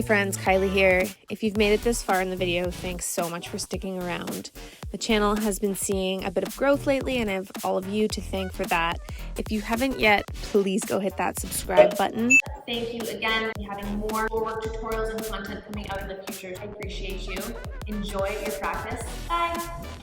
Hey friends, Kylie here. If you've made it this far in the video, thanks so much for sticking around. The channel has been seeing a bit of growth lately and I have all of you to thank for that. If you haven't yet, please go hit that subscribe button. Thank you again for having more Floorwork tutorials and content coming out in the future. I appreciate you. Enjoy your practice. Bye!